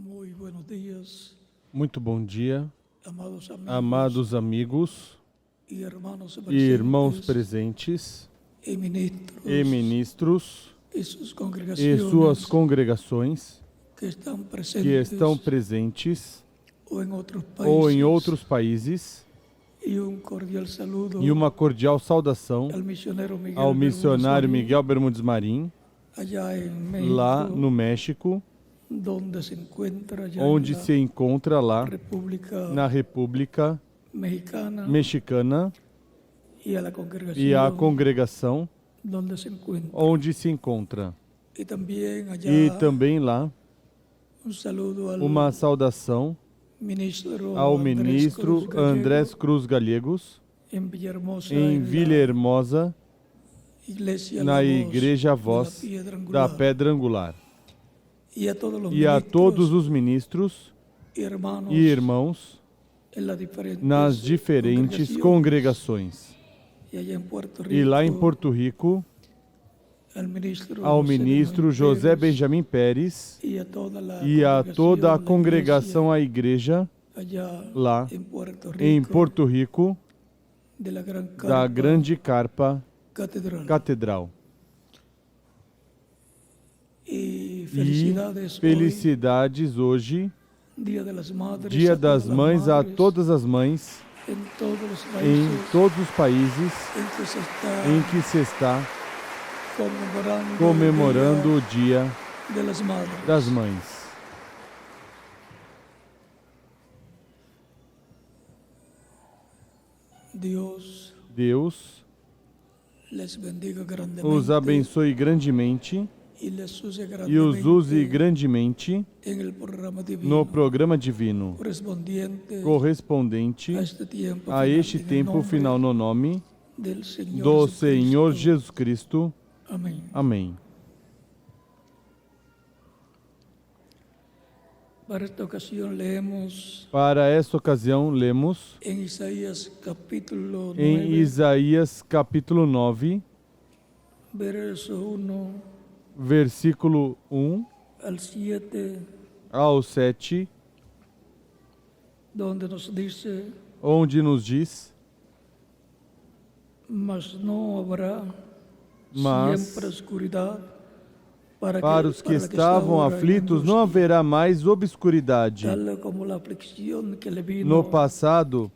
Muy buenos días, Muito bom dia, amados amigos y hermanos e irmãos presentes y ministros e ministros y sus e suas congregaciones congregações que están que estão presentes o en otros ou em países. outros países, Y un cordial saludo e uma cordial saudação al misionero Miguel ao missionário Bermúdez Miguel Bermúdez Marim, allá en México, lá no México, donde se encuentra ya onde en la se encontra lá República na República Mexicana Mexicana, y a la congregación e a congregação donde se encuentra. onde se encontra. Y también allá E também lá un saludo al uma saudação ministro ao Andrés ministro Cruz Gallego, Andrés Cruz Gallegos, en Villahermosa, em en Villahermosa, la iglesia na La Voz Igreja de la Voz Piedra da Angular. Pedra Angular. Y a todos los E a ministros todos os ministros y hermanos e irmãos en las diferentes nas diferentes congregações. Y allá en Puerto Rico, E lá em Porto Rico, José ao ministro Benjamín José Pérez, Benjamin Pérez y a toda la e a toda a la congregação, a igreja iglesia allá lá en Puerto Rico, em Porto Rico, de la gran da carpa Grande Carpa catedral. Catedral. Y E felicidades, felicidades hoje, hoy, Dia das Madres, Dia a das todas Mães, a madres, todas as mães, en todos los em países todos os países en que se está em que se está conmemorando comemorando o o Dia Dia de las Madres. das Mães. Deus les bendiga grandemente os abençoe grandemente y les use e os use grandemente grandemente en el programa divino no programa divino correspondente a este tempo final no nome do Senhor Jesus Cristo. Amém. Amém. Para esta ocasión leemos Para esta ocasião, lemos en Isaías capítulo 9, em Isaías capítulo 9, verso 1 versículo 1 al 7, ao 7, donde nos dice: onde nos diz: mas não haverá Mas siempre oscuridad para os que estavam aflitos não haverá mais obscuridade. tal como la aflicción que le vino No passado,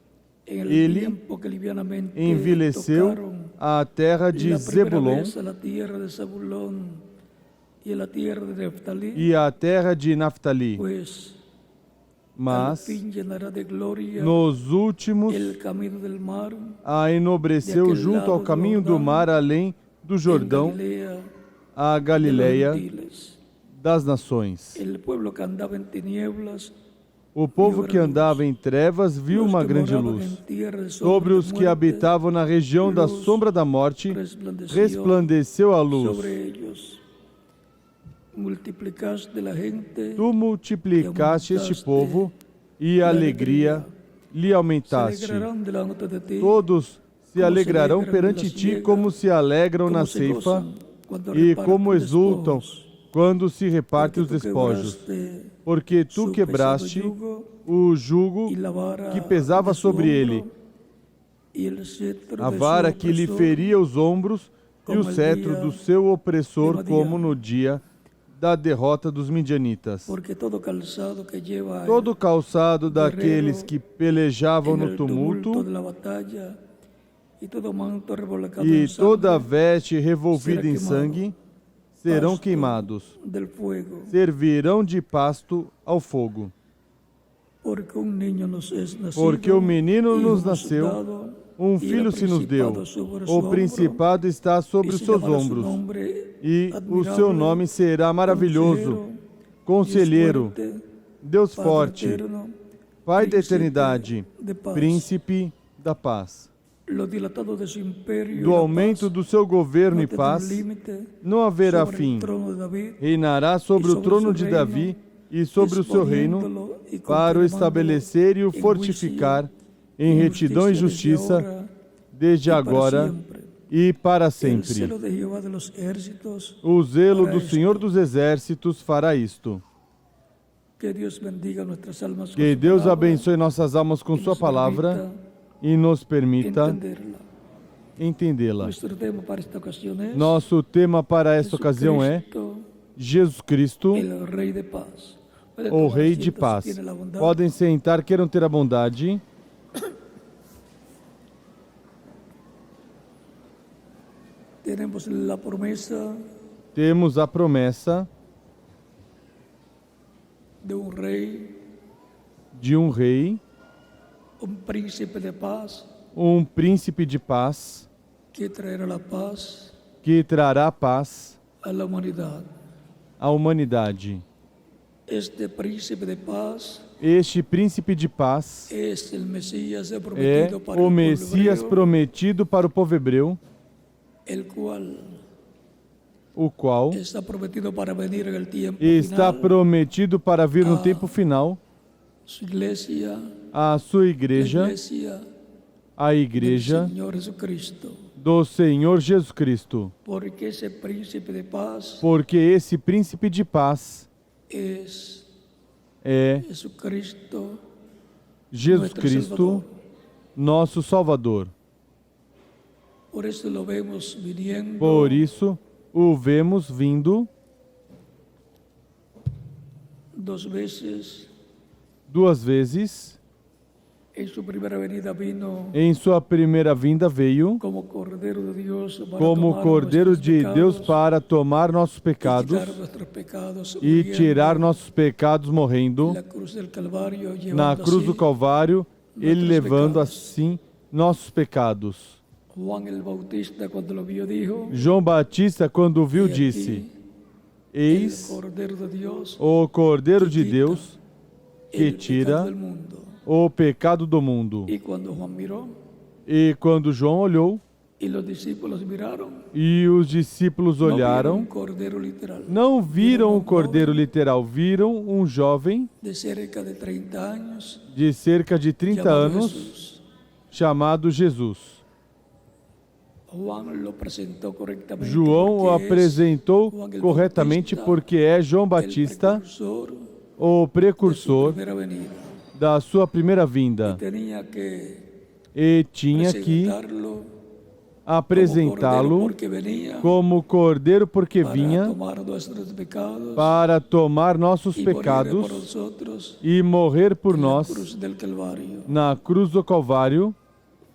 en el ele tiempo que livianamente envelheceu tocaron a terra de la primera Zebulon vez a la tierra de Zabulón y a la tierra de Neftalí, e a terra de Naftali, pues al mas fin llenará de gloria nos últimos el camino del mar a enobreceu junto ao caminho do mar, além do en Jordão, Galilea a de los Galileia gentiles. das nações. El pueblo que andaba en tinieblas, O povo que andava em trevas viu los uma que grande moraban luz. en tierra de Sobre sombra os de que muerte, habitavam na região da luz sombra da morte, resplandeceu a luz. sobre ellos. Multiplicaste la gente, Tu multiplicaste este povo e a alegria lhe se aumentaste. alegrarán delante de ti, Todos se como alegrarão alegran perante na ti, siega, como se alegram como na se ceifa, gozan cuando e reparten como exultam despojos. quando se reparte Porque os tú despojos. quebraste Porque tu su quebraste pesado yugo o jugo y la vara que pesava de su sobre hombro, ele, y el cetro a de su vara que lhe opresor, feria os ombros e como o el cetro dia do seu opressor, de como Madian. no dia da derrota dos midianitas. porque todo calzado que lleva Todo o el calçado daqueles guerrero que pelejavam en no el tumulto tumulto de la batalla, y todo manto revolcado e en toda sangre veste revolvida será em queimado. sangue serão Pasto queimados, del fuego, servirão de pasto ao fogo. porque um niño nos es nacido, Porque o menino hijo nos nos nasceu, dado, um y el filho se nos deu, principado sobre su o hombro, principado está sobre y os se seus llamará su ombros, nombre e o admirable, seu nome será maravilhoso, Consejero, Conselheiro, Dios fuerte, Deus Padre forte, eterno, Pai da Príncipe eternidade, de paz. Príncipe da paz. Lo dilatado de su imperio y Do la aumento paz do seu governo no e tendrá paz límite não haverá sobre el fim. trono de David, Reinará sobre o sobre trono su de reino, Davi e sobre o seu reino, exponiéndolo y para o confirmándolo estabelecer e o en fortificar juicio em y retidão e justicia justiça desde para agora siempre. e para El sempre. celo de Jehová de los ejércitos O zelo para do esto. Senhor dos Exércitos fará isto. Que Dios bendiga nuestras almas con Que su Deus palabra abençoe nossas almas com y Sua nos palavra permita e nos permita entenderla. entendê-la. Nuestro tema para esta ocasión es Nosso tema para esta ocasião é Jesucristo, Jesus Cristo, el Rey de Paz. Puede o tomar Rei de asiento si Paz. tiene la bondad. Podem sentar, queiram ter a bondade. Tenemos la promesa Temos a promessa de un rey, de um rei, un príncipe de paz, um príncipe de paz, que traerá la paz que trará paz a la humanidad. à humanidade. Este príncipe de paz Este príncipe de paz es el Mesías é prometido para o el pueblo Messias hebreo, prometido para o povo hebreu, el cual o qual está prometido para venir en el tiempo está final. prometido para vir no tempo final. Su iglesia, A sua la igreja, iglesia a del igreja Señor Jesucristo. do Senhor Jesus Cristo. Porque ese príncipe de paz Porque esse príncipe de paz es é Jesucristo, Jesus nuestro Cristo, Salvador. nosso Salvador. Por eso lo vemos viniendo Por isso, o vemos vindo 2 veces. 2 vezes. En su primera venida vino Em sua primeira vinda veio como Cordero de Dios para como tomar Cordeiro nuestros de Deus pecados para tomar nossos y pecados quitar nuestros pecados, e muriendo tirar nossos pecados morrendo en la cruz del Calvario, na llevando cruz do así Calvário, ele levando pecados. assim nossos pecados. Juan el Bautista cuando lo vio dijo: João Batista, quando viu, "He aquí disse: el Eis Cordero de Dios o Cordeiro de que Deus que el tira pecado del mundo". o pecado do mundo. Y cuando Juan miró E quando João olhou y los discípulos miraron, e os discípulos no vieron olharam, un cordero literal, não viram Vieram um cordeiro literal, viram um jovem de cerca de 30 años, de cerca de 30 llamado anos Jesús. chamado Jesus. Juan lo presentó correctamente. João o porque es apresentou Juan el corretamente Bautista, porque é João el Batista, precursor o de su precursor primera venida. da sua primeira vinda, Tenía que e tinha que presentarlo apresentá-lo como cordero porque venía como cordeiro porque para vinha tomar nuestros pecados para tomar nossos y morir pecados por nosotros e morrer por en la nós cruz del Calvario. na cruz do Calvário.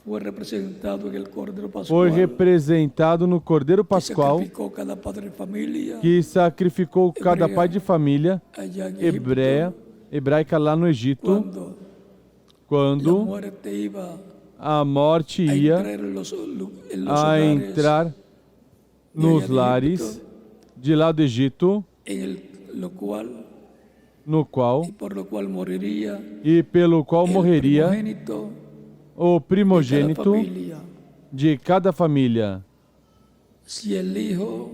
Fue representado en el Cordero Foi Pascual, representado no Cordeiro que Pascual, sacrificó cada padre de familia que sacrificou cada Hebrea, pai de família allá en Egipto, hebraica lá no Egito, cuando la quando muerte iba a morte a ia entrar en los a hogares entrar nos allá de lares Egipto, de lá do Egito, lo cual no qual y por lo cual moriría e pelo qual el morreria primogénito o de cada primogênito familia. de cada família. Si el hijo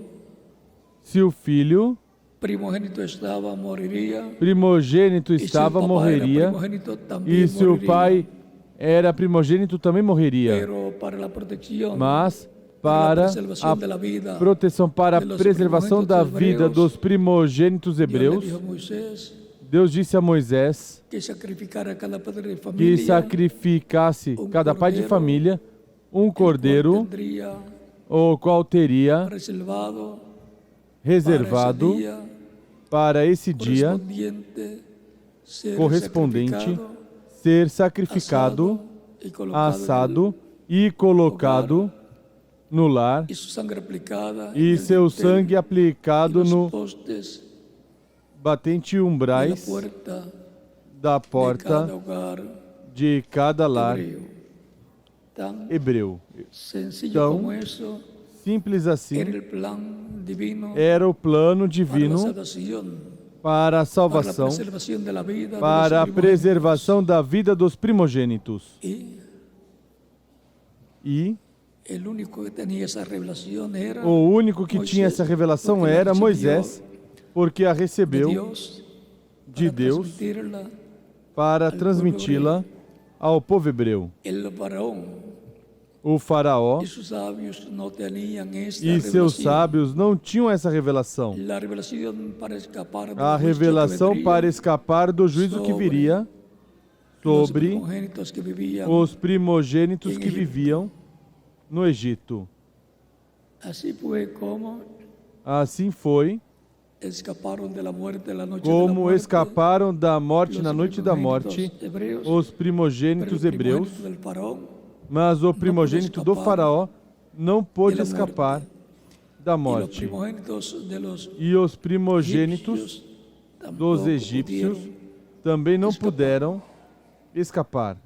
Se o filho primogénito estaba, moriría. primogênito Y si el estava, papá era morreria. primogénito, también E se o moriría. pai era primogênito, também morreria. Pero para la protección, Mas para para la preservación de la a vida proteção, para a de los preservação da primogênitos vida hebreus, dos primogênitos Dios le hebreus, dijo a Moisés Deus disse a Moisés que sacrificara cada padre de que familia sacrificasse cada pai de cordeiro, família um el cual cordeiro, tendría o qual teria reservado reservado para ese para esse día dia correspondente ser sacrificado, assado e colocado no lar, y su sangre aplicada e en el seu dintel sangue y aplicado los no postes batente de la umbrais puerta da de cada porta hogar de cada lar hebreo. Tan hebreu. sencillo Então, como eso Simples era assim, el plan divino era o plano para la divino salvación, para a para la salvação, preservación de la vida de para a los preservação da vida dos primogênitos. primogénitos. E Y el único que tenía esa revelación era o único que Moisés, tinha essa revelação porque la era recibió Moisés, porque a de recebeu Dios de para Deus transmitirla para al transmiti-la ao povo hebreu. el varón O faraó y sus sabios no tenían esta e seus revelación. sábios não tinham essa revelação. La revelación para escapar do A juicio que revelação vendría para escapar do juízo que viria los sobre primogénitos que vivían. os primogênitos que viviam no Egito. Así fue como Assim foi escaparon de la muerte la noche de la como muerte, escaparam da morte los na noite da morte primogénitos hebreos, os pero primogênitos el hebreus, primogénito del faraón mas o primogênito do faraó não pôde de la muerte. escapar da y los morte. primogénitos de los E os primogênitos egipcios dos tampoco egípcios pudieron. também não escapar. puderam escapar.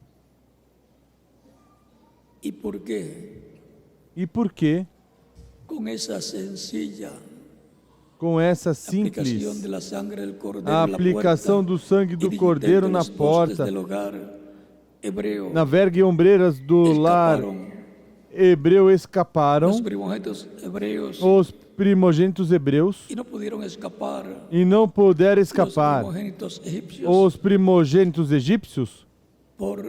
¿Y por qué? E por que, Con esa sencilla com essa aplicación simples de la sangre del cordero a en la aplicação puerta do sangue y do de cordeiro dentro na los postes porta, del hogar hebreo, na verga e ombreiras do lar escaparon hebreu, escaparam los primogénitos hebreos os primogênitos hebreus y no pudieron escapar e não puderam los escapar primogénitos egipcios os primogênitos egípcios por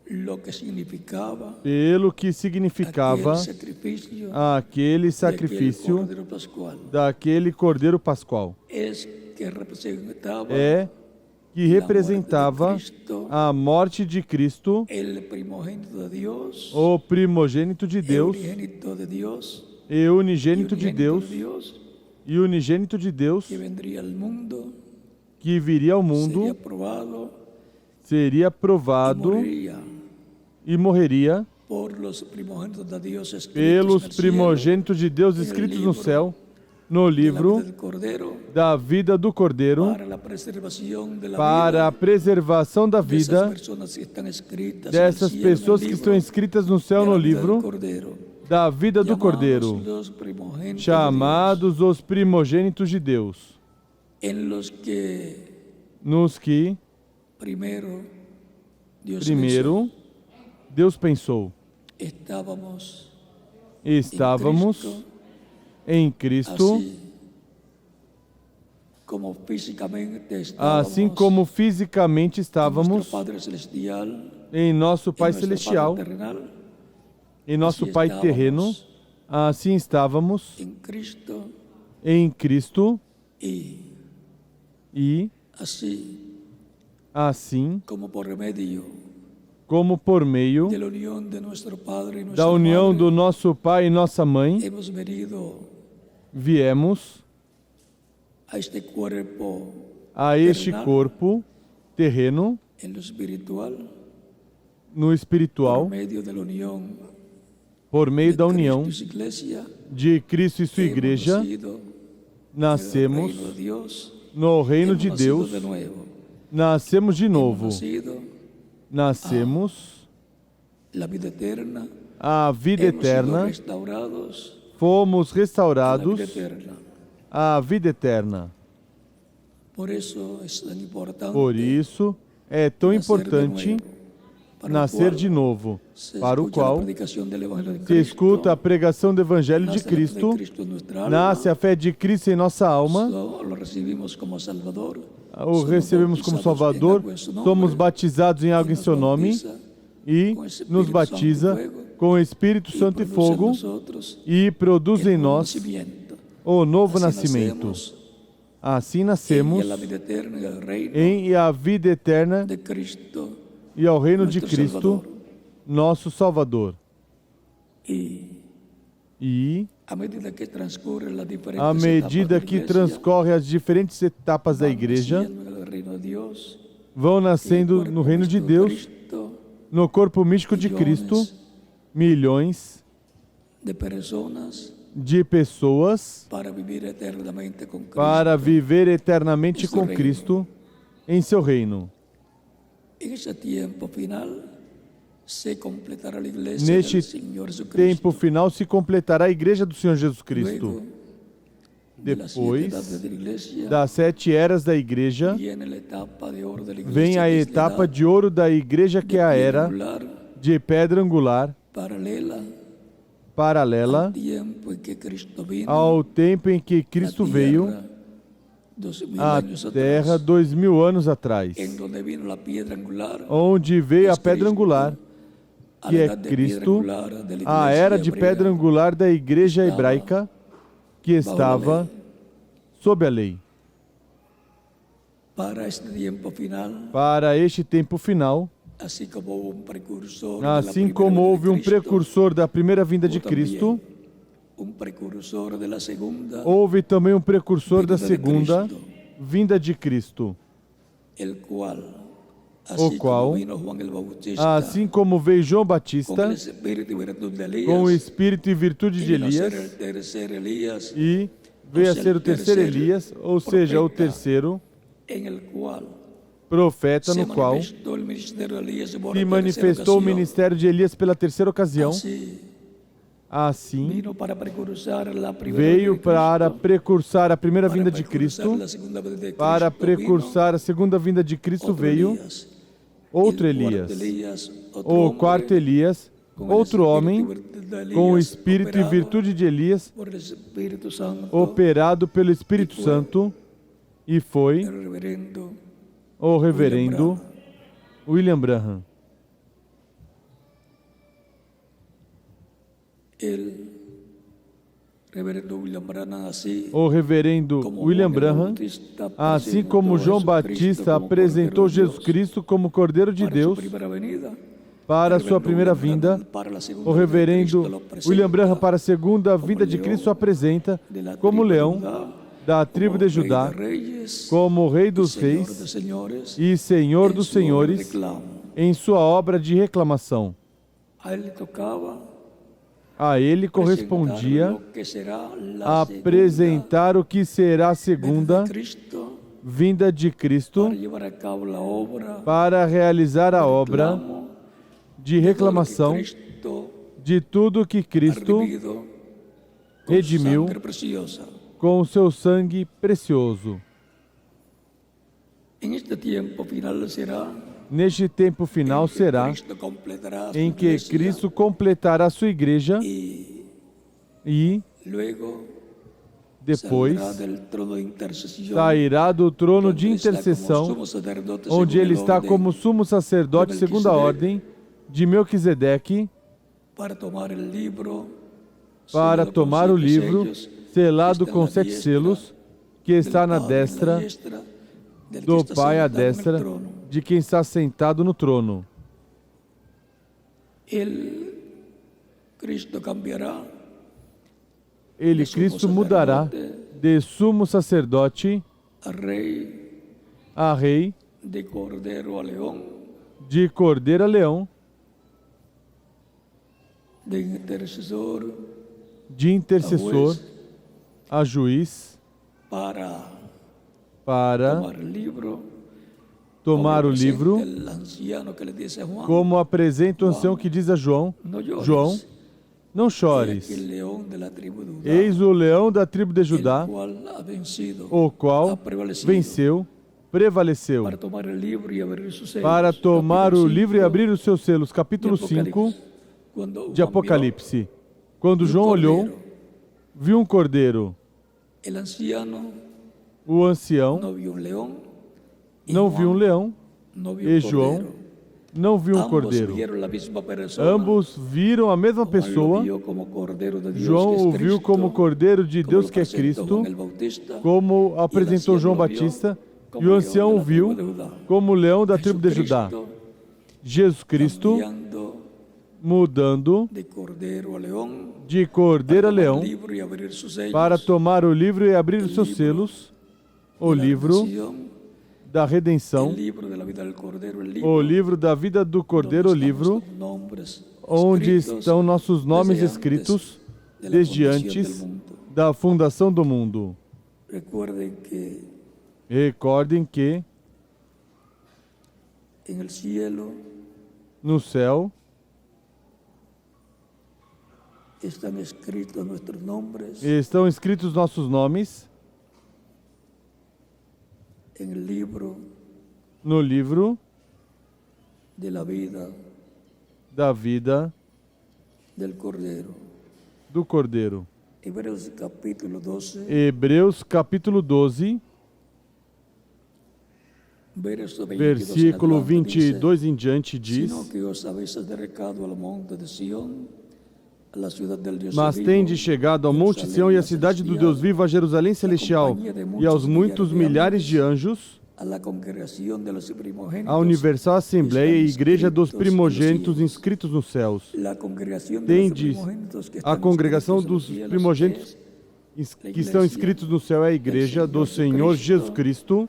lo que significaba pelo que aquel significava sacrificio aquele de aquel sacrifício cordero pascual. daquele cordeiro pascual. Es que representaba É que representava Cristo, a morte de Cristo, el primogénito de Dios, o primogênito de el Deus unigénito de Dios, e unigênito de unigénito Deus, de Dios, e unigênito de Deus que vendría al mundo, que viria ao sería mundo, probado seria y provado moriría e morreria por los primogénitos de Dios escritos pelos en el primogênitos de Deus no escritos livro no céu, no cielo, de la livro vida del Cordero, da vida do Cordeiro, para la preservación de la para a vida preservação da de esas vida personas que están escritas dessas en el cielo, en el pessoas que libro estão escritas no céu de no la vida del livro Cordero, da vida do llamados Cordeiro, los primogénitos de chamados os primogênitos de Deus, Dios, en los que nos que primero Dios primeiro Deus pensou. estávamos Estávamos em Cristo, así como físicamente estábamos assim como fisicamente en estávamos nuestro Padre Celestial, em nosso Pai en nuestro Celestial, Padre terrenal, em nosso assim Pai estávamos terreno, assim estávamos en Cristo em Cristo y e así assim como por remedio como por meio de la unión de nuestro Padre y da nuestra união Madre, do nosso Pai e nossa Mãe, hemos venido viemos a este cuerpo a este terrenal, corpo terreno, en lo espiritual, no por espiritual, medio de la unión por meio de da união Cristo y su iglesia, de Cristo e sua hemos igreja, nacido en el nascemos reino de Dios, no reino hemos de nacido Deus, de nuevo, nascemos de hemos novo, nacido nascemos la vida eterna, a vida hemos sido eterna, restaurados fomos a la restaurados vida eterna. à vida eterna. Por eso es tan importante Por isso é tão nacer de importante nuevo, para el nascer cual de novo, se para o escucha la qual predicación del Evangelio de se Cristo, escuta a pregação do Evangelho de nace la fe de Cristo, Cristo en nuestra alma, nasce a fé de Cristo em nossa alma, lo recibimos como Salvador, o somos recebemos como bautizados Salvador, en agua en su nombre, somos batizados em água em nos seu nome bautiza e com Espírito nos Santo e batiza fogo, com o Espírito y Santo e produce en fogo nosotros e produz el em nuevo nós nacimiento. o novo Así nascimento. nacemos Assim y nascemos a la vida eterna y al reino em a vida eterna de Cristo, e ao reino de nuestro Cristo, Salvador. nosso Salvador. Y E, a medida que transcurren las diferentes à medida etapas que da iglesia, transcorre as diferentes etapas da van igreja, naciendo en el reino de Dios, vão y el nascendo cuerpo no reino de místico Deus, Cristo, no corpo místico de Cristo, milhões de personas de pessoas para vivir eternamente con Cristo. para viver eternamente Em seu com reino. Cristo em seu reino. En ese tiempo final se completará la iglesia Neste del Señor Jesucristo. tempo final se completará a igreja do Senhor Jesus Cristo. Luego de las 7 Depois etapas de la iglesia, das 7 eras da igreja, viene la etapa de oro de la iglesia, vem a que es la etapa edad de ouro da igreja, que é a era angular, de pedra angular, paralela paralela al tiempo en que Cristo vino ao tempo em que Cristo a la veio tierra, 2000 à años terra atrás, 2000 anos atrás, en donde vino la piedra angular, onde veio a es pedra Cristo, angular, que é Cristo, a era de pedra angular da igreja hebraica que estava sob a lei. Para este tiempo final, Para este tempo final, assim como houve um precursor da primeira vinda de Cristo, houve também um precursor da segunda vinda de Cristo, o qual, assim como veio João Batista, com o espírito e virtude de Elias, e veio a ser o terceiro Elias, ou seja, o terceiro profeta, no qual se manifestou o ministério de Elias pela terceira ocasião. Assim, veio para precursar a primeira vinda de Cristo, para precursar a segunda vinda de Cristo veio outro Elias, o quarto Elias, outro homem, com o espírito e virtude de Elias, operado pelo Espírito Santo, e foi o reverendo William Branham. O reverendo William Branham, assim como João Batista apresentou Jesus Cristo como Cordeiro de Deus para a sua primeira vinda, o reverendo William Branham para a segunda vinda de Cristo apresenta como leão da tribo de Judá, como Rei dos Reis e Senhor dos Senhores, em sua obra de reclamação. A ele correspondia apresentar o que será a segunda vinda de Cristo para realizar a obra de reclamação de tudo que Cristo redimiu com o seu sangue precioso. Neste tempo final será em que Cristo completará a sua igreja e depois sairá do trono de intercessão, onde ele está como sumo sacerdote segundo a ordem de Melquisedeque, para tomar o livro selado com 7 selos, que está na destra do Pai, à destra de quem está sentado no trono. Cristo mudará de sumo sacerdote a rei, de cordeiro a leão, de intercessor a juiz, para tomar o livro, como apresenta o ancião que diz a João: João, não chores, eis o leão da tribo de Judá, o qual venceu, prevaleceu, para tomar o livro e abrir os seus selos. Capítulo 5 de Apocalipse. Quando João olhou, viu um cordeiro. O ancião não viu um leão, e João não viu um cordeiro. Ambos viram a mesma pessoa. João o viu como Cordeiro de Deus, que é Cristo, como apresentou João Batista, e o ancião o viu como leão da tribo de Judá. Jesus Cristo mudando de cordeiro a leão para tomar o livro e abrir os seus selos, o livro da redenção, o livro da vida do Cordeiro, o livro onde estão nossos nomes escritos desde antes da fundação do mundo. Recordem que no céu estão escritos nossos nomes no livro da vida do Cordeiro. Hebreus capítulo 12 versículo 22 em diante diz: Mas tende chegado ao Monte Sião e à cidade do Deus vivo, a Jerusalém celestial, e aos muitos milhares de anjos, a universal assembleia e igreja dos primogênitos inscritos nos céus. Tendes a congregação dos primogênitos que estão inscritos no céu, é a igreja do Senhor Jesus Cristo,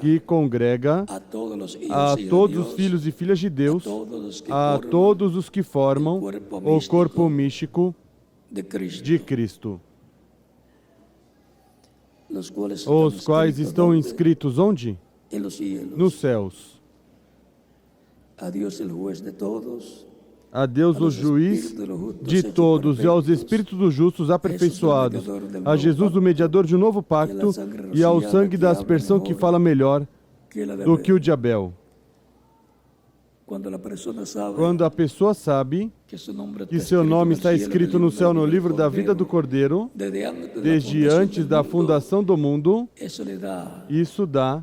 que congrega a todos os filhos e filhas de Deus, a todos os que formam o corpo místico de Cristo, os quais estão inscritos onde? Nos céus. A Deus, o juiz de todos, e aos espíritos dos justos aperfeiçoados, a Jesus, o mediador de um novo pacto, e ao sangue da aspersão que fala melhor do que o de Abel. Quando a pessoa sabe que seu nome está escrito no céu no livro da vida do Cordeiro, desde antes da fundação do mundo, isso dá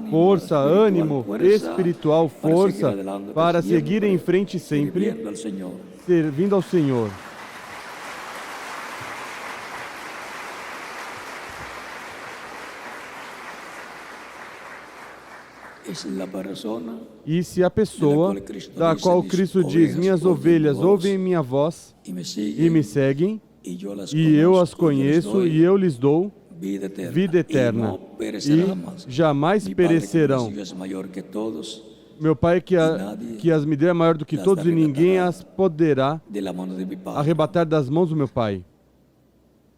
força, ânimo espiritual, força para seguir em frente sempre, servindo ao Senhor. E se a pessoa da qual Cristo diz: minhas ovelhas ouvem minha voz e me seguem, e eu as conheço e eu lhes dou vida eterna, e jamais perecerão. Meu Pai que as me deu é maior do que todos, e ninguém as poderá arrebatar das mãos do meu Pai.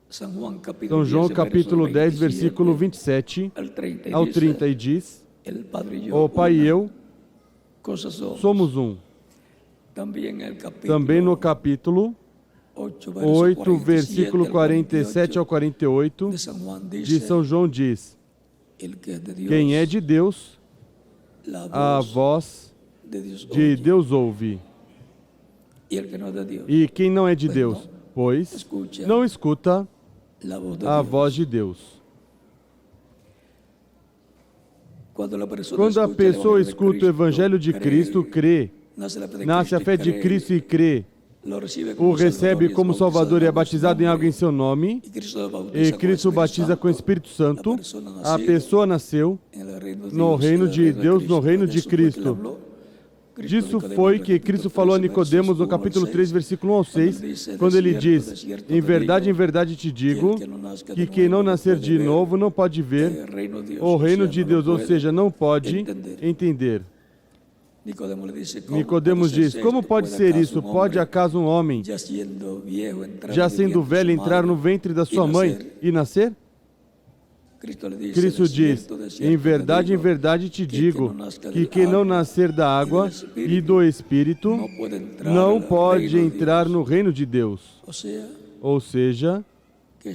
São João capítulo 10, versículo 27 ao 30, e diz: o Pai e eu somos um. Também no capítulo 8, versículo 47 ao 48, de São João diz: quem é de Deus, a voz de Deus ouve. E quem não é de Deus, pois não escuta a voz de Deus. Quando a pessoa escuta o Evangelho de Cristo, crê, nasce a fé de Cristo e crê, o recebe como Salvador e é batizado em água em seu nome, e Cristo o batiza com o Espírito Santo, a pessoa nasceu no reino de Deus, no reino de Cristo. Disso foi que Cristo falou a Nicodemos no capítulo 3, versículo 1 ao 6, quando ele diz: em verdade te digo, que quem não nascer de novo não pode ver o reino de Deus, ou seja, não pode entender. Nicodemos diz: como pode ser isso? Pode acaso um homem, já sendo velho, entrar no ventre da sua mãe e nascer? Cristo diz: em verdade te digo, que quem não nascer da água e do Espírito não pode entrar no reino de Deus. Ou seja, que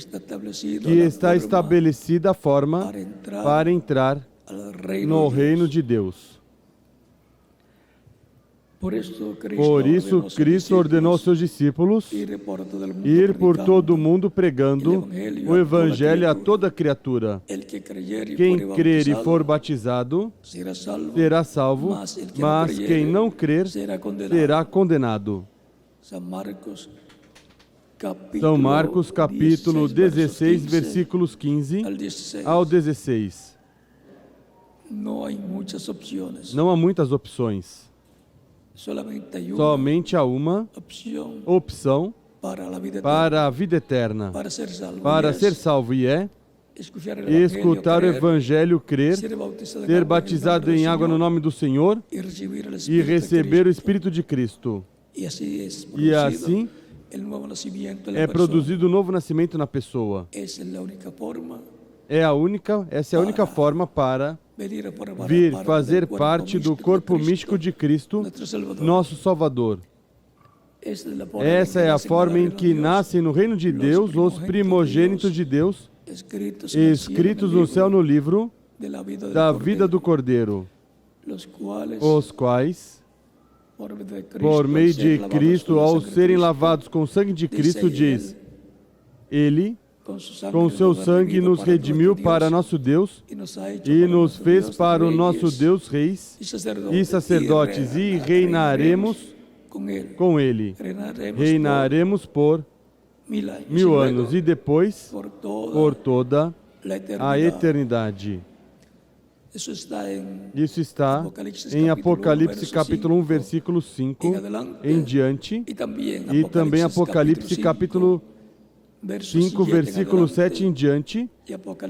está estabelecida a forma para entrar no reino de Deus. Por isso, Cristo ordenou aos seus discípulos ir por todo o mundo pregando o Evangelho a toda criatura. Quem crer e for batizado será salvo, mas quem não crer será condenado. São Marcos, capítulo 16, versículos 15 ao 16. Não há muitas opções. Somente há uma opção para a vida eterna, para ser salvo, e é escutar o Evangelho, crer, ser batizado em água no nome do Senhor e receber o Espírito de Cristo. E assim é produzido o novo nascimento na pessoa. Essa é a única forma para vir fazer parte do corpo místico de Cristo, nosso Salvador. Essa é a forma em que nascem no reino de Deus os primogênitos de Deus, escritos no céu no livro da vida do Cordeiro, os quais, por meio de Cristo, ao serem lavados com o sangue de Cristo, diz: Ele com seu sangue nos redimiu para nosso Deus e nos fez para o nosso Deus reis e sacerdotes, e reinaremos com ele. Reinaremos por 1000 anos e depois por toda a eternidade. Isso está em Apocalipse capítulo 1, versículo 5 em diante, e também Apocalipse capítulo 5, versículo 7 em diante,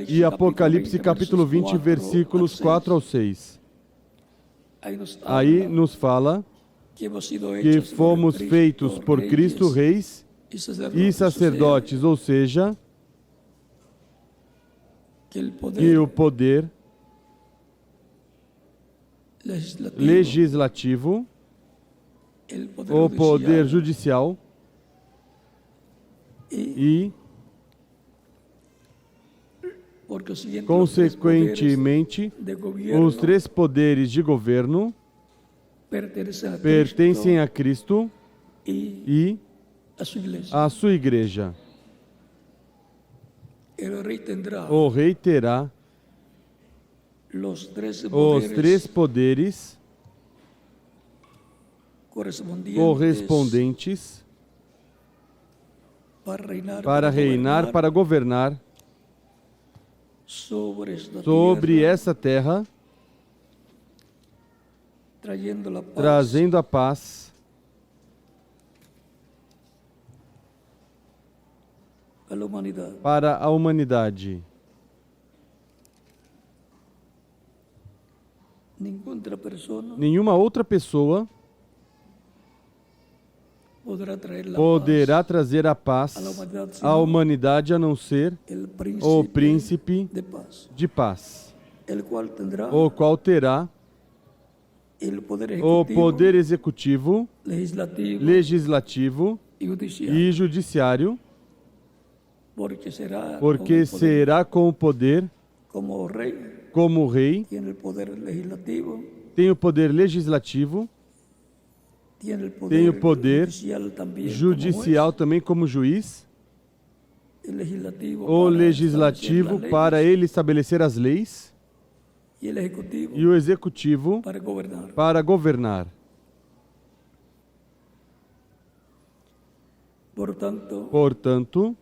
e Apocalipse capítulo 20, versículos 4 ao 6. Aí nos fala que fomos feitos por Cristo reis e sacerdotes, ou seja, que o poder legislativo, o poder judicial e, consequentemente, os 3 poderes de governo pertencem a Cristo e à sua igreja. O rei terá os 3 poderes correspondentes para reinar, para governar sobre essa terra, trazendo a paz para a humanidade. Nenhuma outra pessoa poderá trazer a paz à humanidade a não ser o príncipe de paz, o qual terá o poder executivo, legislativo e judiciário, porque será com o poder como o rei, tem o poder legislativo, tem o poder judicial também como juiz, o legislativo para ele estabelecer as leis e o executivo para governar. Portanto,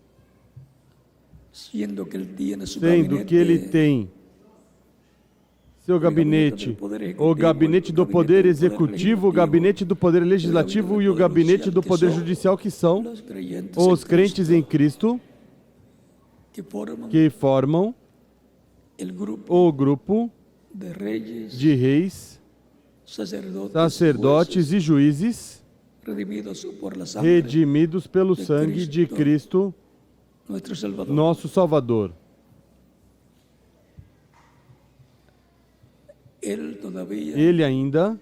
sendo que ele tem seu gabinete, o gabinete do poder executivo, o gabinete do poder legislativo e o gabinete do poder judicial, que são os crentes em Cristo, que formam o grupo de reis, sacerdotes e juízes, redimidos pelo sangue de Cristo, nosso Salvador. Ele ainda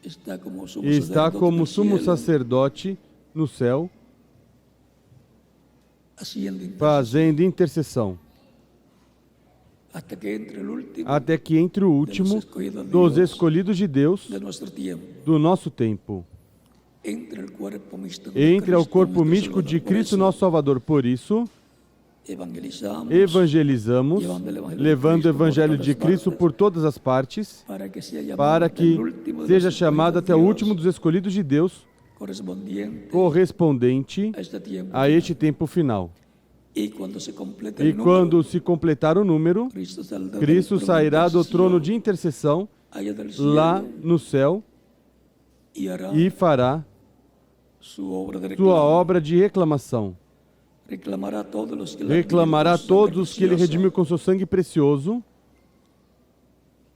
está como sumo sacerdote no céu, fazendo intercessão, até que entre o último dos escolhidos de Deus do nosso tempo, entre ao corpo místico de Cristo, nosso Salvador. Por isso, evangelizamos, levando o Evangelho de Cristo por todas as partes, para que seja chamado até o último dos escolhidos de Deus, correspondente a este tempo final. E quando se completar o número, Cristo sairá do trono de intercessão lá no céu e fará sua obra de reclamação. Reclamará todos que ele redimiu com seu sangue precioso,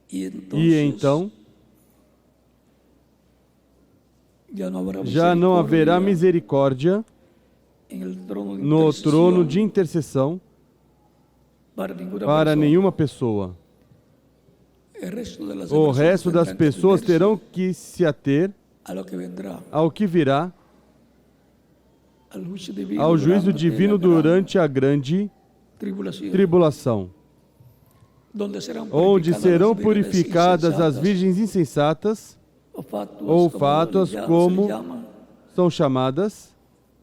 e então já não haverá misericórdia no trono de intercessão para nenhuma pessoa. O resto das pessoas terão que se ater ao que virá, ao juízo divino durante a grande tribulação, onde serão purificadas as virgens insensatas ou fátuas, como são chamadas,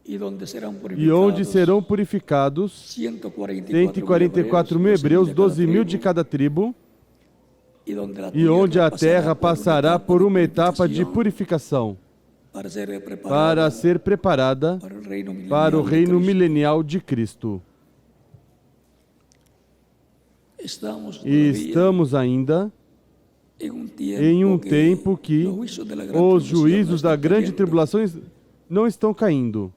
e onde serão purificados 144 mil hebreus, 12 mil de cada tribo, e onde a terra passará por uma etapa de purificação para ser preparada para o reino milenial de Cristo. E estamos ainda em um tempo que os juízos da grande tribulação não estão caindo,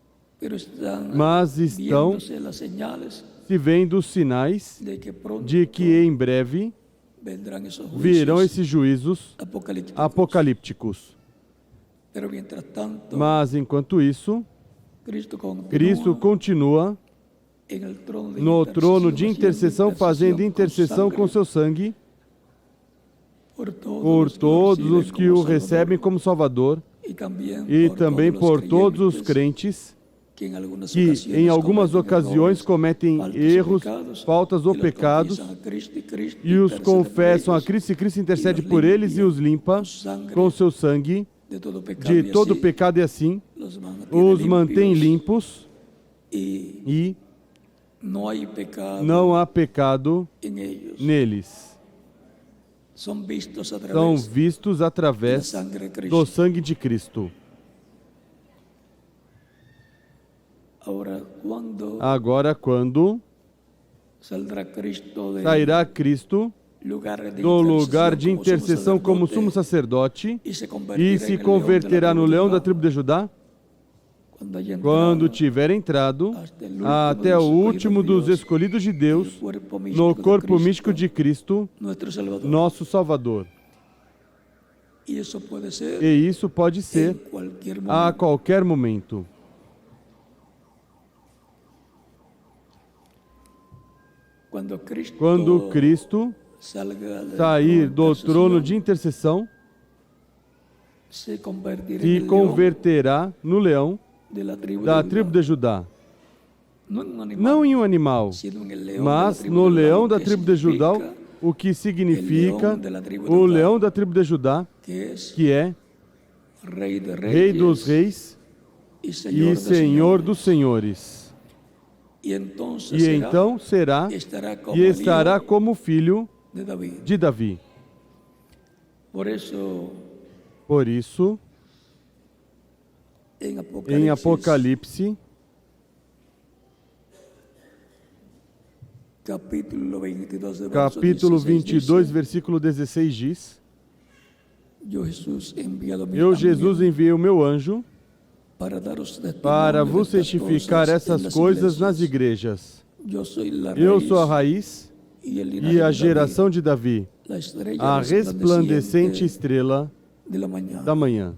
mas estão se vendo os sinais de que em breve virão esses juízos apocalípticos. Mas, enquanto isso, Cristo continua no trono de intercessão, fazendo intercessão com seu sangue por todos os que o recebem como Salvador e também por todos os crentes que em algumas ocasiões cometem erros, faltas ou pecados e os confessam a Cristo, e Cristo intercede por eles e os limpa com seu sangue de todo pecado, e assim os mantém limpos e não há pecado neles. São vistos através do sangue de Cristo. Agora, quando sairá Cristo do lugar de intercessão como sumo sacerdote e se converterá no leão da tribo de Judá, quando tiver entrado até o último dos escolhidos de Deus no corpo místico de Cristo, nosso Salvador. E isso pode ser a qualquer momento. Quando Cristo sair do trono de intercessão, se converterá no leão da tribo de Judá. Não em um animal, mas no leão da tribo de Judá, o que significa o leão da tribo de Judá, que é Rei dos Reis e Senhor dos Senhores. E então será e estará como filho de Davi. Por isso, em Apocalipse, capítulo 22, versículo 16 diz: Eu, Jesus, enviei o meu anjo para vos testificar essas coisas nas igrejas. Eu sou a raiz e a geração de Davi, a resplandecente estrela da manhã.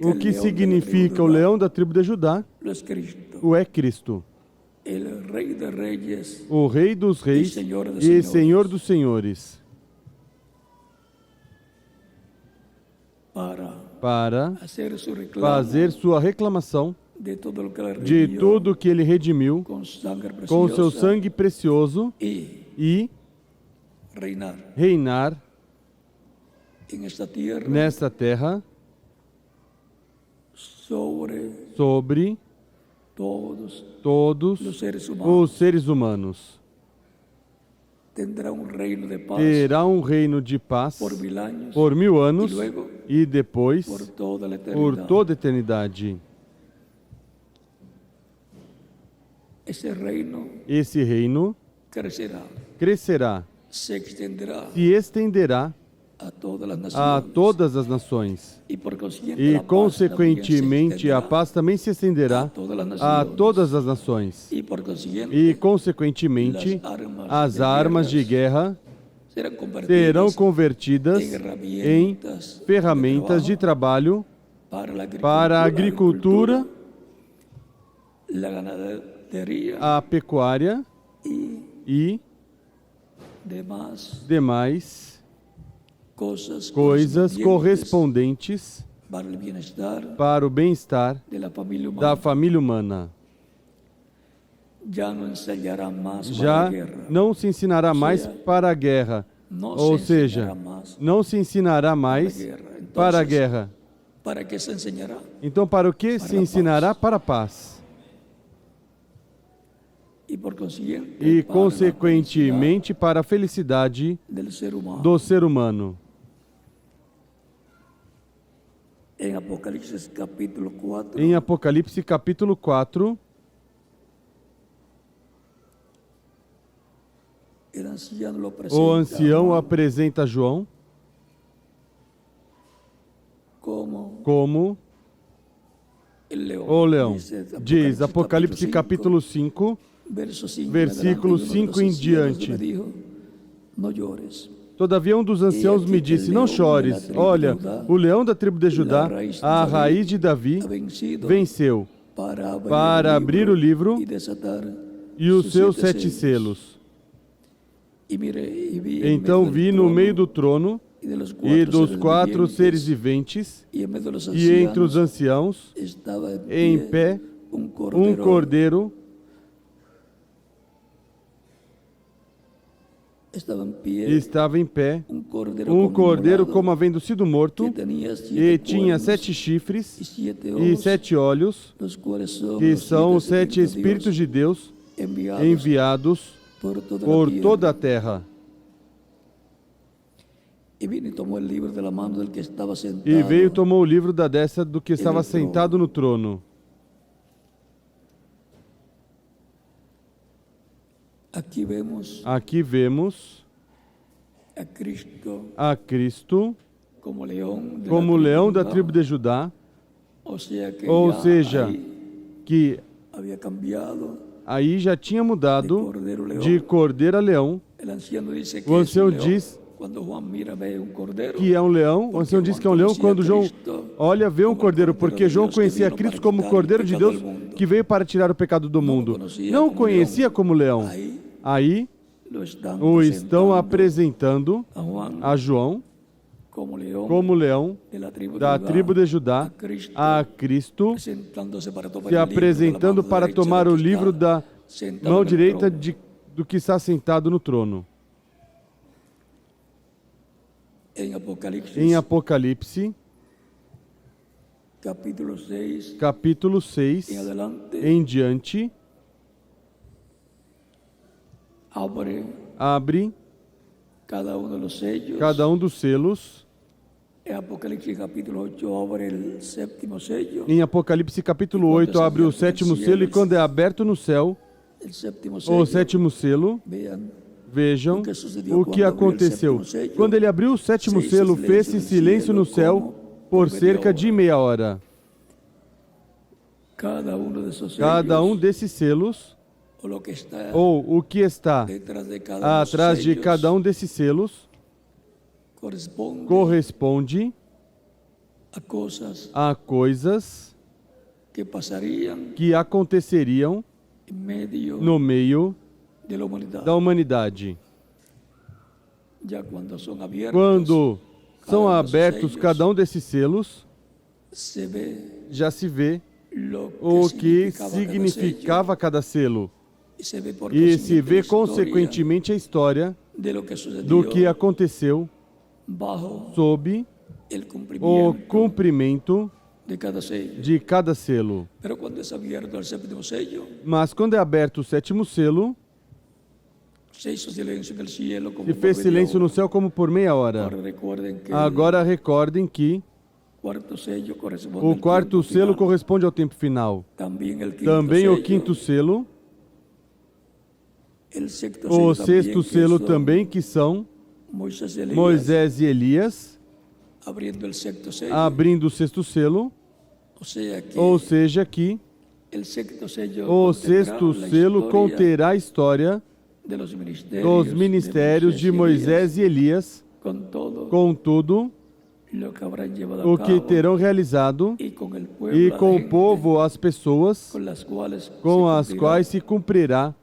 O que significa o leão da tribo de Judá? O é Cristo, o Rei dos Reis e Senhor dos Senhores, para fazer sua reclamação de tudo que ele redimiu com seu sangue precioso e reinar nesta terra sobre todos os seres humanos. Terá um reino de paz por 1000 anos e depois por toda a eternidade. Esse reino crescerá, se estenderá a todas as nações. E, consequentemente, a paz também se estenderá a todas as nações. E, consequentemente, as armas de guerra serão convertidas em ferramentas de trabalho para a agricultura, a pecuária e demais coisas correspondentes para o bem-estar da família humana. Já não se ensinará mais para a guerra, ou seja, não se ensinará mais para a guerra. ¿Para qué se enseñará? Então, para o que se ensinará? Para a paz. Y por consiguiente, E, para la consequentemente, para a felicidade felicidad del ser humano. do ser humano. En Apocalipsis capítulo 4, Em Apocalipse capítulo 4, el anciano lo o presenta ancião a Juan apresenta a João como el león. o leão. Dice Diz Apocalipse capítulo 5, verso 5 versículo en adelante, 5 y em uno de los ancianos diante. me dijo, no llores. Todavia dos anciãos me disse, não chores, olha, o leão da tribo de Judá, a raiz de Davi, venceu para abrir o livro e os seus 7 selos. Então vi no meio do trono e dos 4 seres viventes e entre os anciãos, em pé, um cordeiro estava em pé, um cordeiro como havendo sido morto, e tinha 7 chifres e 7 olhos, que são os 7 Espíritos de Deus enviados por toda a terra. E veio e tomou o livro da destra do que estava sentado no trono. Aqui vemos a Cristo como leão da tribo de Judá, ou seja, que aí já tinha mudado de cordeiro a leão. O ancião diz que é um leão. O ancião diz que é um leão quando João olha, vê um cordeiro, porque João conhecia Cristo como Cordeiro de Deus que veio para tirar o pecado do mundo. Não o conhecia como leão. Aí o estão apresentando a João como leão da tribo de Judá, a Cristo, se apresentando para tomar o livro da mão direita do que está sentado no trono. Em Apocalipse, capítulo 6, em diante, abre cada um dos selos. Em Apocalipse capítulo 8, abre o 7º selo, e quando é aberto no céu o 7º selo, vejam o que aconteceu. Quando ele abriu o 7º selo, fez-se silêncio no céu por cerca de meia hora. Cada um desses selos, ou o que está atrás de cada um desses selos, corresponde a coisas que aconteceriam no meio da humanidade. Quando são abertos cada um desses selos, já se vê o que significava cada selo. E se vê, consequentemente, a história do que aconteceu sob o cumprimento de cada selo. Mas quando é aberto o 7º selo, se fez silêncio no céu como por meia hora. Agora recordem que o 4º selo corresponde ao tempo final. Também o 5º selo, o 6º selo também, que são Moisés e Elias, abrindo o 6º selo, ou seja que o 6º selo conterá a história dos ministérios de Moisés e Elias, com tudo o que terão realizado, e com o povo, as pessoas com as quais se cumprirá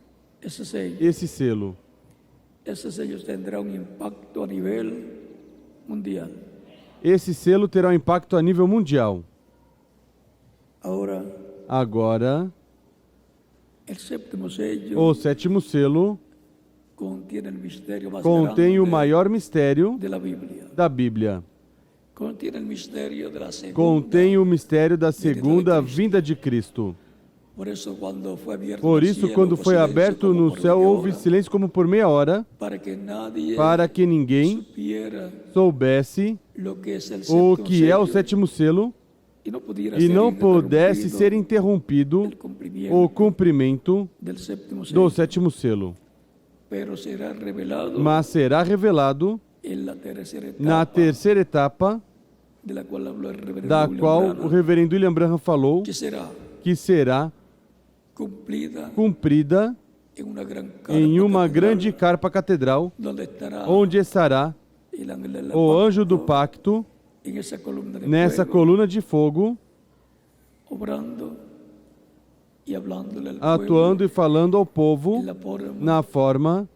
esse selo. Esse selo terá um impacto a nível mundial. Agora, o 7º selo contém o maior mistério da Bíblia. contiene el misterio de la segunda. contém o mistério da segunda vinda de Cristo. Por isso, quando foi aberto Por no isso, cielo, quando o foi silêncio aberto como no por céu, meia houve hora, silêncio como por meia hora, para que ninguém ninguém supiera soubesse lo que es el o séptimo que é o sello, sétimo selo e não pudesse ser interrompido o cumprimento del séptimo do sello. sétimo selo. Pero será revelado Mas será revelado en la tercera etapa, na terceira etapa, de la cual habló el reverendo da William qual Branham, o reverendo William Branham falou, que será cumprida cumplida em uma grande carpa catedral, onde estará el ángel del o pacto anjo do pacto en esa columna de nessa fuego, coluna de fogo, obrando y hablándole al atuando e falando ao povo pueblo en la forma na forma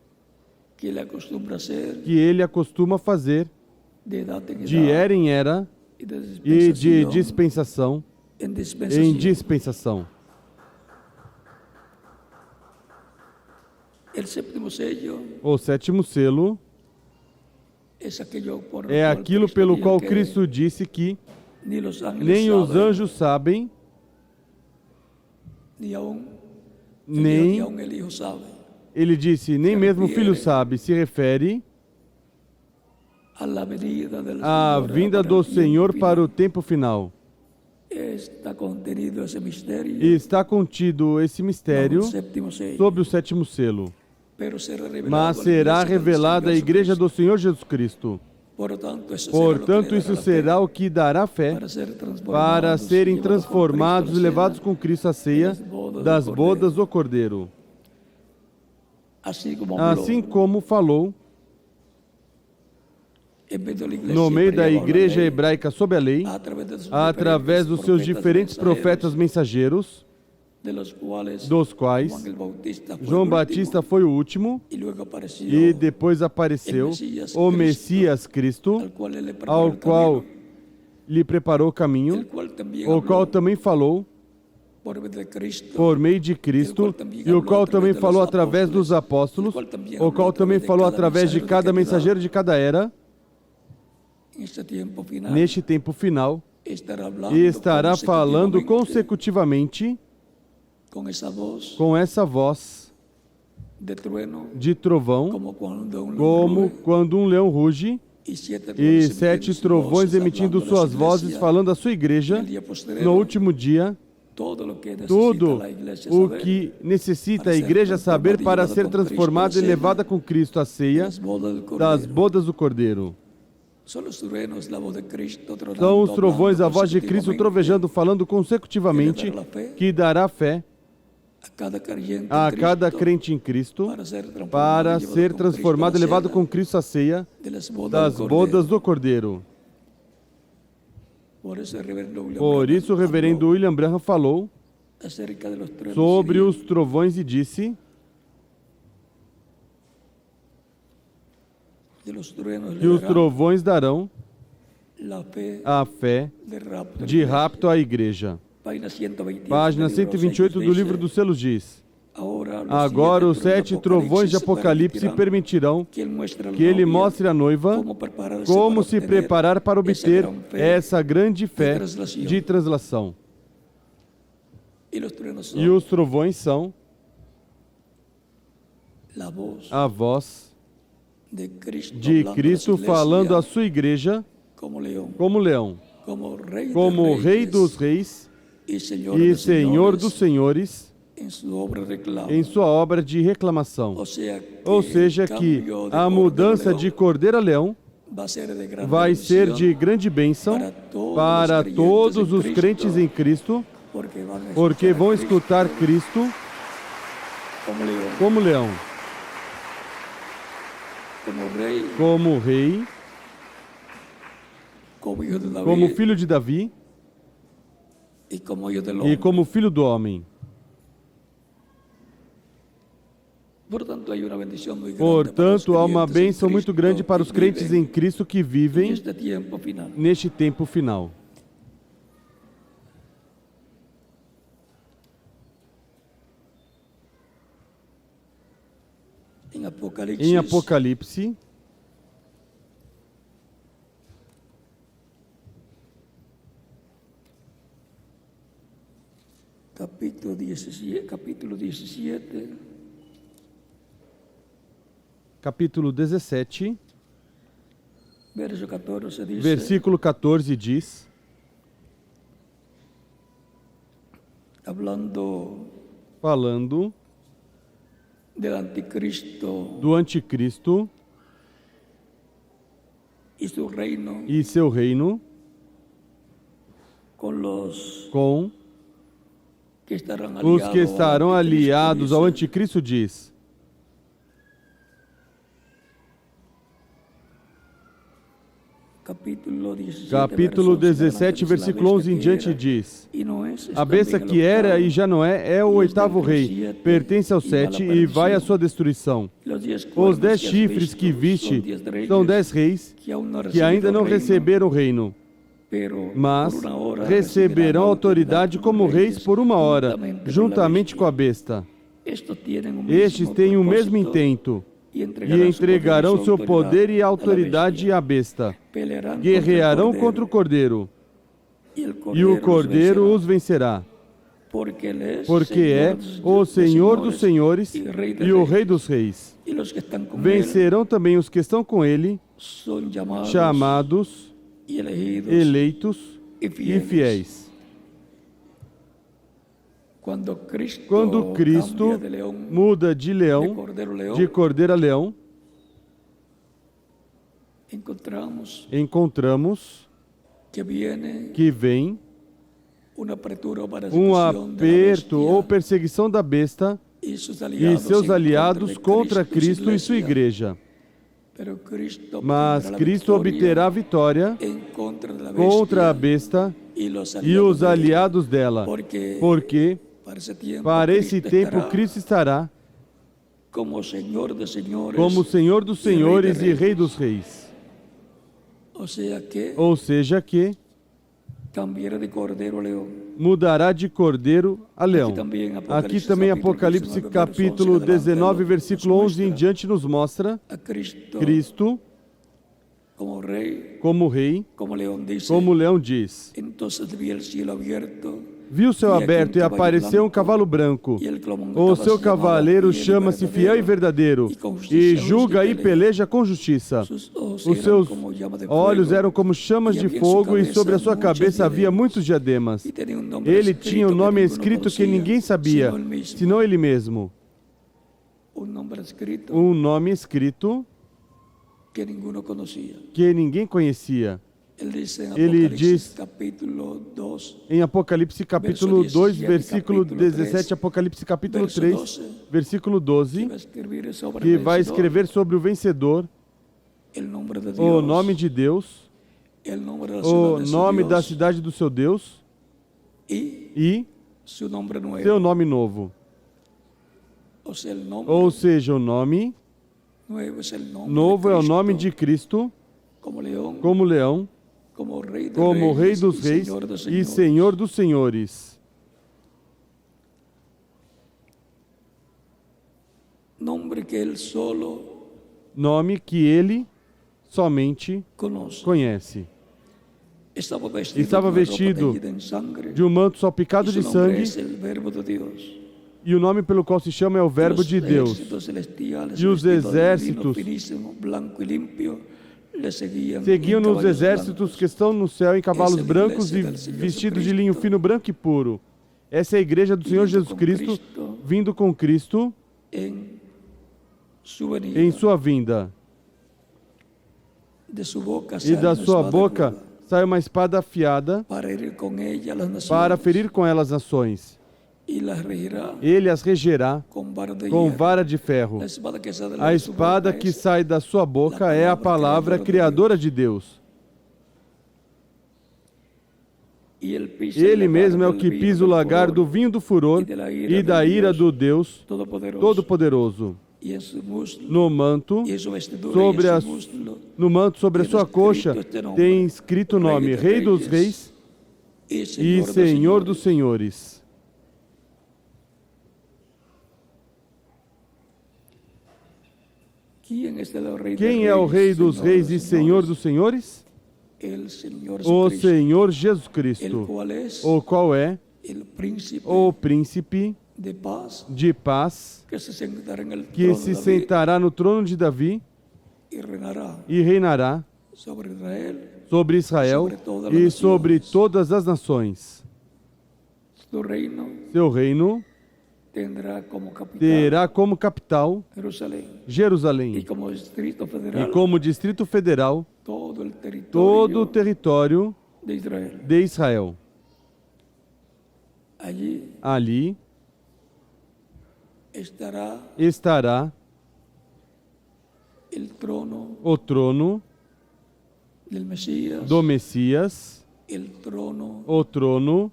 que ele acostumbra hacer que ele acostuma fazer de edad en de edad era em era y de e de dispensación dispensação em dispensação. El séptimo sello O sétimo selo es aquello por é el cual aquilo Cristo pelo dijo qual que Cristo disse que ni los ángeles nem os saben, anjos sabem, ni aún nem, el Hijo sabe, ele disse, nem mesmo o filho sabe, se refere a la venida del à Señor vinda para do el tiempo Senhor final. para o tempo final. Está contenido ese misterio E está contido esse bajo mistério el séptimo sello, sob o sétimo selo. pero será revelado Mas a la será iglesia del revelada a Señor igreja Jesucristo. do Senhor Jesus Cristo. Portanto, Isso será o que dará fé para serem transformados e levados com Cristo à ceia das bodas do Cordeiro. Assim como falou no meio da igreja hebraica sob a lei, através dos seus diferentes profetas mensageiros, dos quais João Batista foi o último, e depois apareceu o Messias Cristo, ao qual lhe preparou o caminho, o qual também falou por meio de Cristo, e o qual também falou através dos apóstolos, o qual também falou através de cada mensageiro de cada era, neste tempo final, e estará falando consecutivamente com essa voz de trovão, como quando um leão ruge, e 7 trovões emitindo suas vozes, falando à sua igreja, no último dia, tudo o que necessita a igreja saber para ser transformada e levada com Cristo à ceia das bodas do Cordeiro. São os trovões, a voz de Cristo trovejando, falando consecutivamente, que dará fé a cada crente em Cristo para ser transformado e levado com Cristo à ceia das bodas do Cordeiro. Por isso o reverendo William Branham falou sobre os trovões e disse que os trovões darão a fé de rapto à igreja. Página 128 do livro dos selos diz: agora os 7 trovões de Apocalipse permitirão que ele mostre à noiva como se preparar para obter essa grande fé de translação. E os trovões são a voz de Cristo falando à sua igreja como leão, como rei dos reis e Senhor dos senhores, em sua obra de reclamação. Ou seja, que a mudança de cordeiro a leão vai ser de grande bênção para todos os crentes em Cristo, porque vão escutar Cristo como leão, como rei, como filho de Davi e como filho do homem. Portanto, há uma bênção muito grande para os crentes em Cristo que vivem neste tempo final. Em Apocalipse, capítulo 17, capítulo 17, verso 14 dice, versículo 14 diz, falando del anticristo do anticristo y su reino e seu reino, con los com que estarán os que estarão aliados ao anticristo, anticristo, diz. Capítulo 17, versículo 11 em diante diz, a besta que era e já não é o oitavo rei, pertence ao 7 e vai à sua destruição. Os 10 chifres que viste são 10 reis que ainda não receberam o reino, mas receberão autoridade como reis por uma hora, juntamente com a besta. Estes têm o mesmo intento e entregarão seu poder e autoridade à besta. Guerrearão contra o Cordeiro, e o Cordeiro os vencerá, porque é o Senhor dos senhores e o Rei dos reis. Vencerão também os que estão com ele, chamados, eleitos e fiéis. Quando Cristo muda de leão, de cordeiro a leão, encontramos que vem um aperto ou perseguição da besta e seus aliados contra Cristo e sua igreja. Mas Cristo obterá a vitória contra a besta e os aliados dela, porque para esse tempo Cristo estará como Senhor dos senhores e Rei dos reis. Ou seja que mudará de cordeiro a leão. Aqui também Apocalipse capítulo 19, versículo 11 em diante nos mostra Cristo como rei, como o leão diz. Viu o céu aberto e apareceu um cavalo branco. O seu cavaleiro chama-se Fiel e Verdadeiro e julga e peleja com justiça. Os seus olhos eram como chamas de fogo e sobre a sua cabeça havia muitos diademas. Ele tinha um nome escrito que ninguém sabia, senão ele mesmo. Um nome escrito que ninguém conhecia. Ele diz em Apocalipse capítulo 2, versículo 17, Apocalipse capítulo 3, versículo 12, que vai escrever sobre o vencedor, o nome de Deus, o nome da cidade do seu Deus e seu nome novo. Ou seja, o nome novo é o nome de Cristo como leão, como Rei dos reis e Senhor dos senhores. Nome que ele somente conhece. Estava vestido de um manto salpicado de sangue, e o nome pelo qual se chama é o Verbo de Deus. E os exércitos seguiam nos exércitos que estão no céu em cavalos brancos e vestidos de linho fino, branco e puro. Essa é a igreja do Senhor Jesus Cristo, vindo com Cristo em sua vinda. E da sua boca sai uma espada afiada para ferir com ela as nações. Ele as regerá com vara de ferro. A espada que sai da sua boca é a palavra criadora de Deus. Ele mesmo é o que pisa o lagar do vinho do furor e da ira do Deus Todo-Poderoso. No manto sobre a sua coxa tem escrito o nome Rei dos Reis e Senhor dos Senhores. Quem é o Rei dos Reis e Senhor dos Senhores? O Senhor Jesus Cristo, o qual é o príncipe de paz, que se sentará no trono de Davi e reinará sobre Israel e sobre todas as nações. Seu reino terá como capital Jerusalém e como Distrito Federal todo o território de Israel. Ali estará o trono do Messias, o trono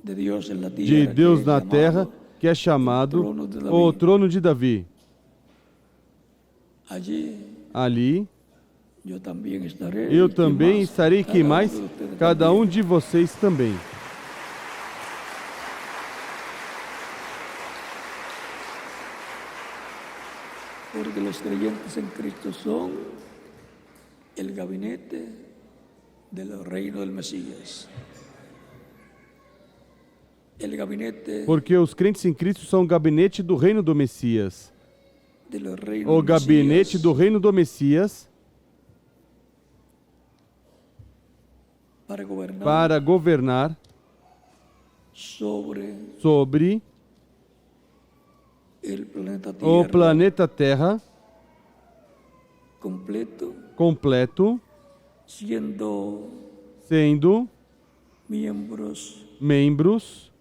de Deus na terra, que é chamado o trono de Davi. Ali eu também estarei, que mais? Cada um de vocês também. Porque los creyentes en Cristo son el gabinete del reino del Mesías. Porque os crentes em Cristo são o gabinete do reino do Messias. O gabinete do reino do Messias para governar sobre o planeta Terra completo, sendo membros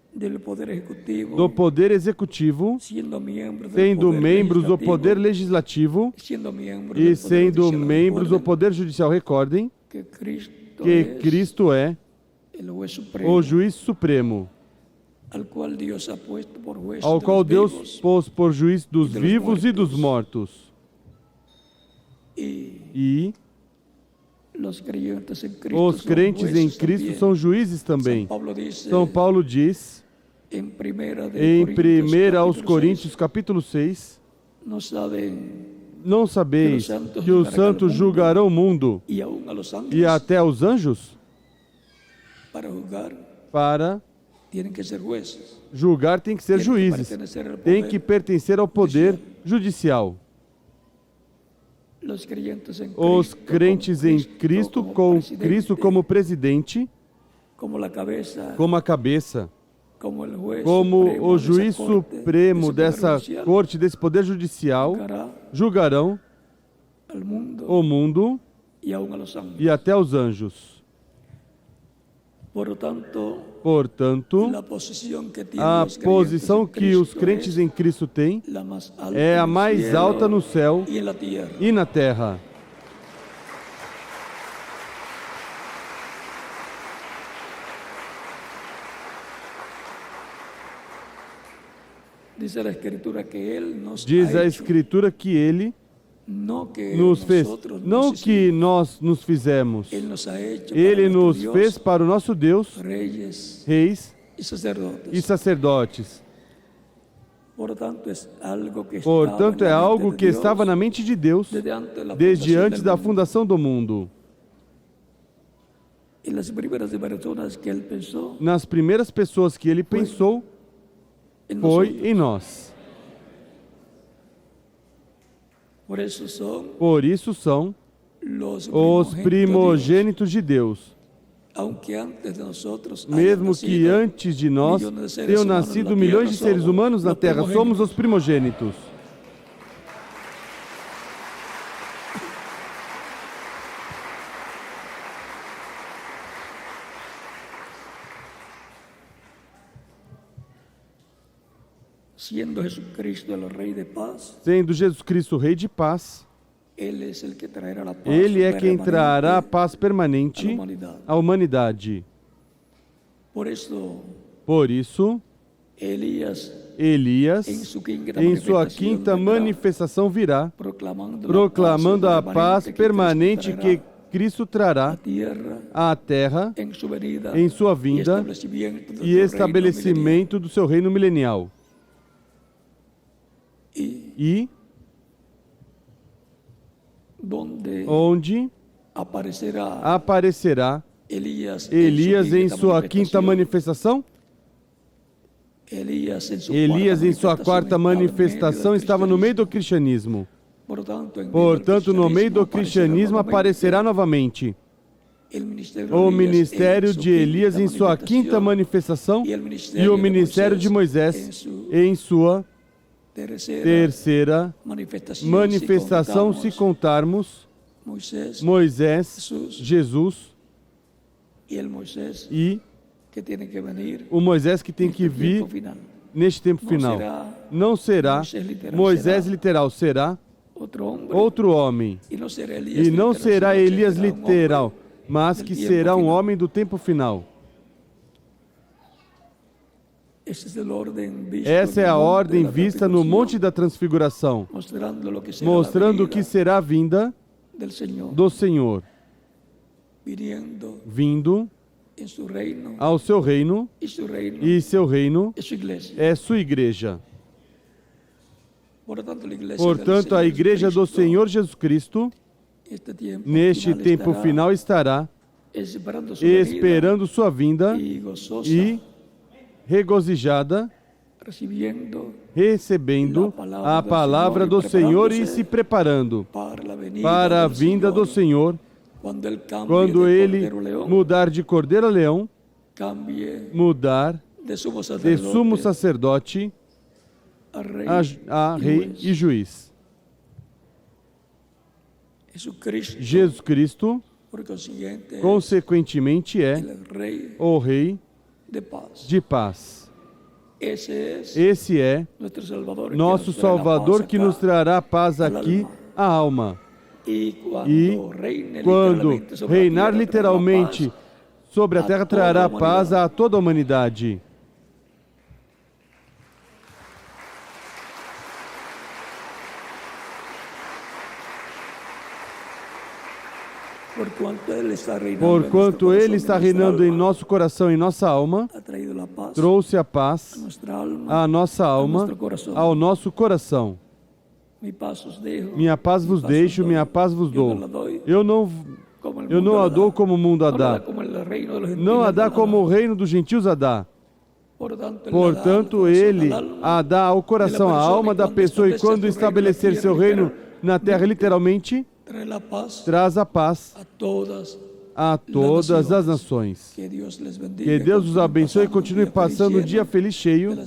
do Poder Executivo, sendo membros do Poder Legislativo e sendo membros do Poder Judicial. Recordem que Cristo é o Juiz Supremo, ao qual Deus pôs por juiz dos vivos e dos mortos. E os crentes em Cristo são juízes também. São Paulo diz em 1 Coríntios capítulo 6, não sabeis que os santos julgarão o mundo e até os anjos? Para julgar tem que ser juízes, tem que pertencer ao poder judicial. Os crentes em Cristo, com Cristo como presidente, como a cabeça, como o juiz supremo dessa corte, desse poder judicial, julgarão o mundo e até os anjos. Portanto, a posição que os crentes em Cristo têm é a mais alta no céu e na terra. Diz a Escritura que Ele nos fez, não que nós nos fizemos. Ele nos fez para o nosso Deus, reis e sacerdotes. Portanto, é algo que estava na mente de Deus desde antes da fundação do mundo. Nas primeiras pessoas que Ele pensou, foi em nós. Por isso são os primogênitos de Deus. Mesmo que antes de nós tenham nascido milhões de seres humanos na Terra, somos os primogênitos. Sendo Jesus Cristo Rei de paz, Ele é quem trará a paz permanente à humanidade. Por isso, Elias, em sua quinta manifestação, virá, proclamando a paz permanente que Cristo trará à terra em sua vinda e estabelecimento do seu reino milenial. E onde aparecerá Elias em sua quinta manifestação? Elias, em sua quarta manifestação, estava no meio do cristianismo. Portanto, no meio do cristianismo aparecerá novamente o ministério de Elias em sua quinta manifestação e o ministério de Moisés em sua terceira manifestação, se contarmos Moisés, Jesus e o Moisés que tem que vir neste tempo final. Não será Moisés literal, será outro homem. E não será Elias literal, mas que será um homem do tempo final. Essa é a ordem vista no Monte da Transfiguração, mostrando o que será a vinda do Senhor, vindo ao seu reino, e seu reino é sua igreja. Portanto, a igreja do Senhor Jesus Cristo, neste tempo final, estará esperando sua vinda e regozijada, recebendo a palavra do Senhor e se preparando para a vinda do Senhor, quando ele mudar de cordeiro a leão, mudar de sumo sacerdote a rei e juiz. Jesus Cristo, consequentemente, é o Rei de paz. Esse é nosso Salvador, que nos trará paz aqui à alma. E quando reinar literalmente sobre a terra, trará paz a toda a humanidade. Porquanto Ele está reinando em nosso coração e nossa alma, trouxe a paz à nossa alma, ao nosso coração. Minha paz vos deixo, minha paz vos dou. Eu não a dou como o mundo a dá. Não a dá como o reino dos gentios a dá. Portanto, Ele a dá ao coração, à alma da pessoa, e quando estabelecer seu reino na terra, literalmente, traz a paz a todas as nações. Que Deus os abençoe e continue passando um dia feliz, cheio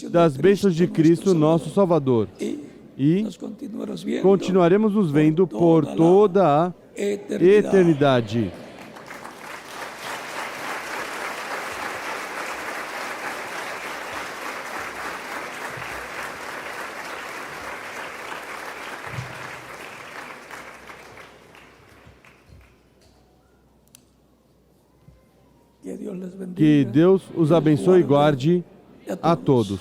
das bênçãos de Cristo, nosso Salvador. E continuaremos nos vendo por toda a eternidade. Que Deus os abençoe e guarde a todos.